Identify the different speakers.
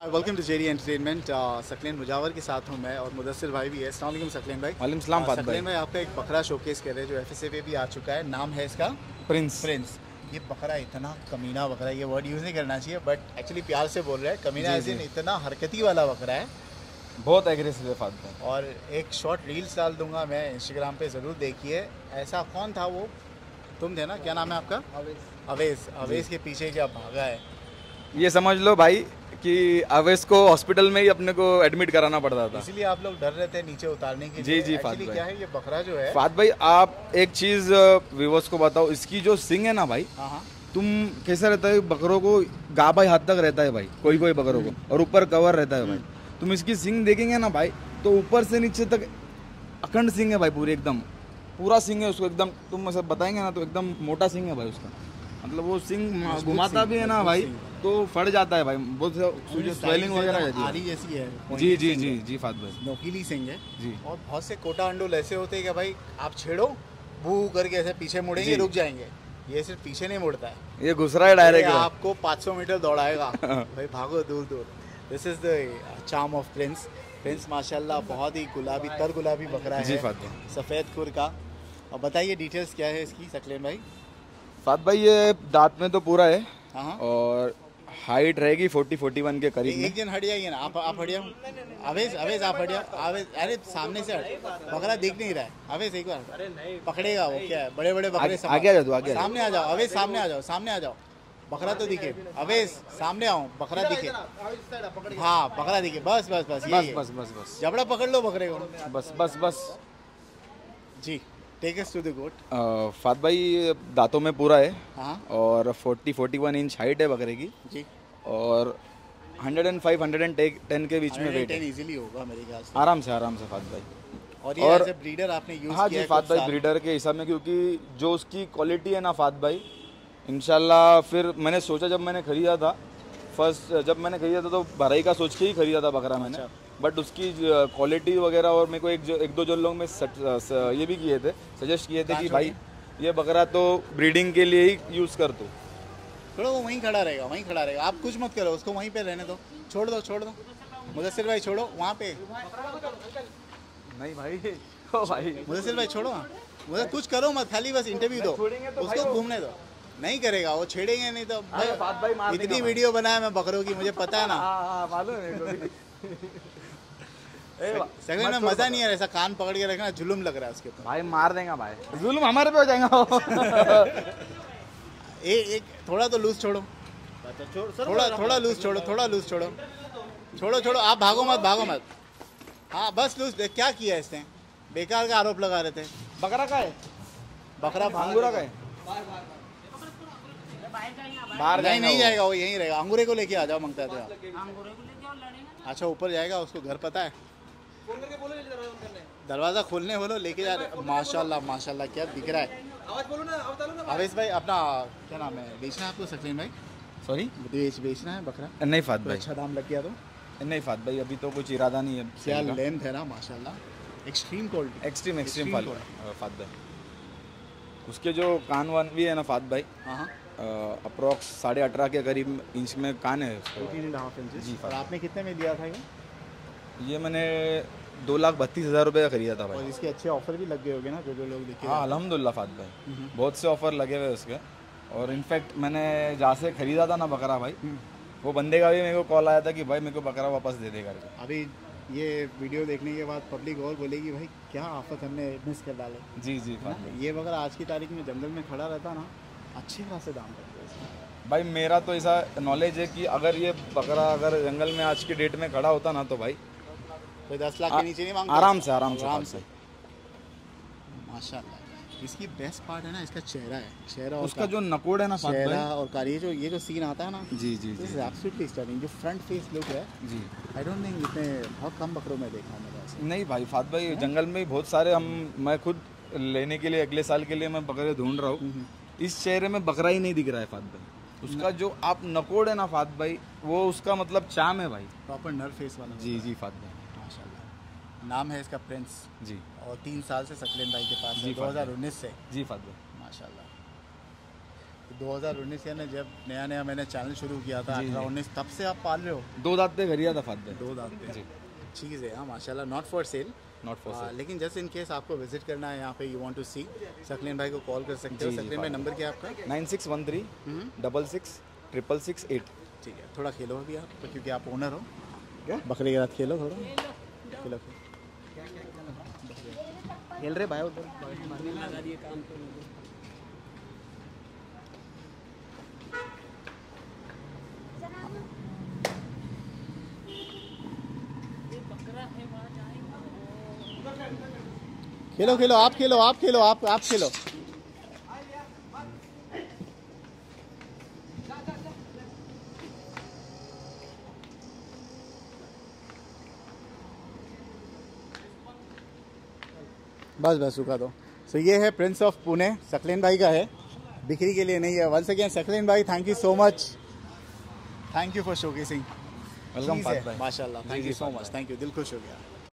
Speaker 1: Welcome to JD entertainment. Saqlain Mujawar के साथ हूँ मैं और मुदस्सिर भाई भी है। अस्सलाम वालेकुम सकलेन भाई।
Speaker 2: वालेकुम सलाम फात भाई।
Speaker 1: सकलेन भाई आपका एक बकरा शोकेस कर रहे हैं जो एफएसए पे भी आ चुका है। नाम है इसका
Speaker 2: प्रिंस।
Speaker 1: प्रिंस। ये बकरा इतना कमीना बकरा है, ये वर्ड यूज़ नहीं करना चाहिए बट एक्चुअली प्यार से बोल रहा है। कमीना
Speaker 2: जी,
Speaker 1: एज इन
Speaker 2: जी।
Speaker 1: इतना हरकती वाला बकरा है।
Speaker 2: बहुत एग्रेसिव है फात भाई।
Speaker 1: और एक शॉर्ट रील्स डाल दूंगा मैं इंस्टाग्राम पे, ज़रूर देखिए। ऐसा कौन था वो, तुम थे ना, क्या नाम है आपका? अवेज़। अवेज़ के पीछे क्या भागा है।
Speaker 2: ये समझ लो भाई कि अवैस को हॉस्पिटल में ही अपने को एडमिट कराना पड़ता था,
Speaker 1: इसीलिए आप लोग डर रहे थे नीचे उतारने के लिए।
Speaker 2: जी जी फात
Speaker 1: एक्चुअली
Speaker 2: भाई।
Speaker 1: क्या है, ये बकरा जो है।
Speaker 2: फात भाई आप एक चीज़ व्यूअर्स को बताओ, इसकी जो सिंग है ना भाई,
Speaker 1: हाँ हाँ,
Speaker 2: तुम कैसा रहता है बकरों को, गाभा हाथ तक रहता है भाई कोई कोई बकरों को, और ऊपर कवर रहता है भाई। तुम इसकी सिंग देखेंगे ना भाई तो ऊपर से नीचे तक अखंड सिंग है भाई, पूरी एकदम पूरा सिंग है उसको एकदम। तुम सब बताएंगे ना तो एकदम मोटा सिंग है भाई उसका, मतलब वो सिंग घुमाता भी है ना भाई तो फट जाता है भाई, बहुत स्वेलिंग वगैरह रहती
Speaker 1: आरी जैसी है।
Speaker 2: है। जी जी जी जी फात भाई।
Speaker 1: नोकीली सिंग है
Speaker 2: जी।
Speaker 1: और बहुत से कोटा अंडोल ऐसे होते हैं कि भाई आप छेड़ो, बू करके ऐसे पीछे मुड़ेंगे,
Speaker 2: जी।
Speaker 1: रुक जाएंगे। ये सिर्फ पीछे नहीं मुड़ता है,
Speaker 2: ये घुस रहा है डायरेक्ट।
Speaker 1: ये आपको 500 मीटर दौड़ाएगा भाई, भागो दूर दूर। This is the charm of Prince. Prince माशाल्लाह बहुत ही गुलाबी, तर गुलाबी बकरा
Speaker 2: जी
Speaker 1: है,
Speaker 2: फात भाई।
Speaker 1: सफ़ेद खुर का। और बताइए डिटेल्स क्या है इसकी सकलेन भाई?
Speaker 2: फात भाई ये दांत में तो पूरा है,
Speaker 1: हाँ हाँ।
Speaker 2: और हाइट रहेगी 40-41 के करीब में।
Speaker 1: एक जन हट जाइए ना, आप हट जाओ। अवेज अवेज आप हट जाओ। अवेज, अरे सामने से हट, बकरा दिख नहीं रहा है। अवेज एक बार पकड़ेगा वो, क्या है, बड़े बड़े बकरे
Speaker 2: आगे आ जाओ, आगे आ जाओ।
Speaker 1: सामने आ जाओ। अवेज सामने आ जाओ, सामने आ जाओ, बकरा तो दिखे। अवेज सामने आओ, बकरा दिखे। हाँ बकरा दिखे, बस बस बस
Speaker 2: बस
Speaker 1: यही है।
Speaker 2: बस बस बस
Speaker 1: जबड़ा पकड़ लो बकरे को।
Speaker 2: बस बस बस।
Speaker 1: जी, टेक अस टू द गोट।
Speaker 2: फात भाई दांतों में पूरा है,
Speaker 1: हाँ
Speaker 2: और 40-41 इंच हाइट है बकरे की,
Speaker 1: जी।
Speaker 2: और 105-110 के बीच में वेट
Speaker 1: 110
Speaker 2: है।
Speaker 1: इजीली होगा मेरे ख्याल से।
Speaker 2: आराम से फात भाई।
Speaker 1: और ये
Speaker 2: और-
Speaker 1: एज ए ब्रीडर आपने यूज
Speaker 2: हाँ
Speaker 1: किया
Speaker 2: जी
Speaker 1: है
Speaker 2: फात
Speaker 1: कुछ
Speaker 2: भाई,
Speaker 1: साल?
Speaker 2: ब्रीडर के हिसाब में, क्योंकि जो उसकी क्वालिटी है ना फात भाई, इंशाल्लाह। फिर मैंने सोचा, जब मैंने खरीदा था जब मैंने खरीदा था तो भराई का सोच के ही खरीदा था बकरा मैंने।
Speaker 1: अच्छा।
Speaker 2: बट उसकी क्वालिटी वगैरह, और मेरे को एक दो जो लोग में ये भी किए थे, सजेस्ट किए थे कि भाई ये बकरा तो ब्रीडिंग के लिए ही यूज़ कर तू।
Speaker 1: छोड़ो, वो वहीं खड़ा रहेगा, वहीं खड़ा रहेगा। आप कुछ मत करो, उसको वहीं पे रहने दो। छोड़ दो, छोड़ दो मुदस्सिर भाई, छोड़ो वहाँ पे।
Speaker 2: नहीं भाई, ओ भाई
Speaker 1: मुदस्सिर भाई छोड़ो, मुझे कुछ करो मत, खाली बस इंटरव्यू दो, उसको घूमने दो। नहीं करेगा वो, छेड़ेंगे नहीं तो
Speaker 2: फात भाई मार
Speaker 1: इतनी वीडियो बनाया मैं बकरों की, मुझे पता है ना।
Speaker 2: मालूम है।
Speaker 1: सगले में मजा नहीं है, ऐसा कान पकड़ के रखना, जुलुम लग रहा है उसके ऊपर।
Speaker 2: भाई मार देगा भाई, जुल्म हमारे पे हो जाएगा।
Speaker 1: एक थोड़ा तो लूज छोड़ो, थोड़ा लूज छोड़ो, थोड़ा लूज छोड़ो, छोड़ो छोड़ो। आप भागो मत, भागो मत। हाँ बस लूज। क्या किया इसने, बेकार का आरोप लगा रहे थे।
Speaker 2: बकरा का है,
Speaker 1: बकरा
Speaker 2: अंगूरा का है, बाहर
Speaker 1: नहीं नहीं
Speaker 2: वो।
Speaker 1: जाएगा, वो यहीं रहेगा। अंगूरे को लेके आ जाओ, मांगता है तो आप। अच्छा ऊपर जाएगा, उसको घर पता है। दरवाज़ा खोलने बोलो, लेके जा रहे। माशाल्लाह माशाल्लाह, क्या दिख रहा है। अवेश भाई अपना क्या नाम है, बेचना है आपको सकलीन भाई?
Speaker 2: सॉरी,
Speaker 1: बेचना है बकरा?
Speaker 2: नहीं फात
Speaker 1: तो
Speaker 2: भाई,
Speaker 1: अच्छा दाम लग गया तो?
Speaker 2: नहीं फात भाई, अभी तो कुछ इरादा नहीं है।
Speaker 1: क्या लेंथ है ना माशाल्लाह, extreme quality.
Speaker 2: Extreme extreme
Speaker 1: Extreme
Speaker 2: फात भाई। उसके जो कान वान भी है ना फात भाई,
Speaker 1: हाँ हाँ,
Speaker 2: अप्रॉक्स 18.5 के करीब इंच में कान है उसको।
Speaker 1: 18.5 इंचेस।
Speaker 2: जी,
Speaker 1: और आपने कितने में दिया था
Speaker 2: ये मैंने 2,32,000 रुपये का खरीदा था
Speaker 1: और
Speaker 2: भाई।
Speaker 1: इसके अच्छे ऑफर भी लग गए होंगे ना, जो जो लोग देखे?
Speaker 2: हाँ अल्हम्दुलिल्लाह फात भाई, बहुत से ऑफर लगे हुए उसके। और इनफैक्ट मैंने जहाँ से खरीदा था ना बकरा भाई, वो बंदे का भी मेरे को कॉल आया था कि भाई मेरे को बकरा वापस दे दे करके।
Speaker 1: अभी ये वीडियो देखने के बाद पब्लिक और बोलेगी भाई क्या आफत हमने मिस कर डाले।
Speaker 2: जी जी फात भाई।
Speaker 1: ये बकरा आज की तारीख में जंगल में खड़ा रहता ना, अच्छे खासे दाम लगते हैं इसके।
Speaker 2: भाई मेरा तो ऐसा नॉलेज है कि अगर ये बकरा अगर जंगल में आज की डेट में खड़ा होता ना तो भाई
Speaker 1: कोई 10 लाख के नीचे नहीं मांगता।
Speaker 2: आराम से
Speaker 1: आराम
Speaker 2: फात
Speaker 1: से।
Speaker 2: भाई।
Speaker 1: माशाल्लाह। इसकी बेस्ट पार्ट है ना इसका चेहरा है, चेहरा और
Speaker 2: उसका जो नकोड़ है ना फात
Speaker 1: चेहरा
Speaker 2: भाई,
Speaker 1: और कार, ये जो सीन आता है ना,
Speaker 2: जी जी
Speaker 1: दिस
Speaker 2: जी
Speaker 1: इज एब्सोल्युटली स्टनिंग। जो फ्रंट फेस लुक है,
Speaker 2: जी।
Speaker 1: आई डोंट थिंक इतने बहुत कम बकरों में देखा मैंने ऐसे।
Speaker 2: नहीं भाई फात भाई, जंगल में भी बहुत सारे मैं खुद लेने के लिए अगले साल के लिए मैं बकरे ढूंढ रहा हूँ। इस चेहरे में बकरा ही नहीं दिख रहा है फात भाई। उसका जो आप नकोड़ है ना फात भाई, वो उसका मतलब चाम है भाई।
Speaker 1: प्रॉपर नर फेस वाला।
Speaker 2: जी जी फात भाई।
Speaker 1: माशाल्लाह। नाम है इसका प्रिंस,
Speaker 2: जी
Speaker 1: और 3 साल से सकलेन भाई के पास है,
Speaker 2: जी,
Speaker 1: 2019 से।
Speaker 2: जी फात भाई।
Speaker 1: माशाल्लाह। 2019 यानी जब नया नया मैंने चैनल शुरू किया था 18-19, तब से आप पाल रहे हो?
Speaker 2: 2 दांत पे खरीदा था फादर।
Speaker 1: 2 दांत पे जी, चीज़ है हाँ माशाल्लाह, not for sale,
Speaker 2: not for sale.
Speaker 1: लेकिन जैसे इन केस आपको विजिट करना है यहाँ पे, यू वांट टू सी, सकलीन भाई को कॉल कर सकते हो। सकलीन भाई नंबर क्या है आपका?
Speaker 2: 9613 66 666 8।
Speaker 1: ठीक है, थोड़ा खेलो अभी आप, तो क्योंकि आप ओनर हो। क्या बकरे के साथ खेलो, थोड़ा खेलो।
Speaker 2: खेल रहे भाई उधर।
Speaker 1: खेलो खेलो, आप खेलो, आप खेलो, आप खेलो। बस बस रुका दो। सो ये है प्रिंस ऑफ पुणे, सकलीन भाई का है, बिक्री के लिए नहीं है। वंस अगेन सकलीन भाई, thank you so much, thank you for showcasing.
Speaker 2: Welcome
Speaker 1: माशाल्लाह, thank you so much, thank you, दिल खुश हो गया।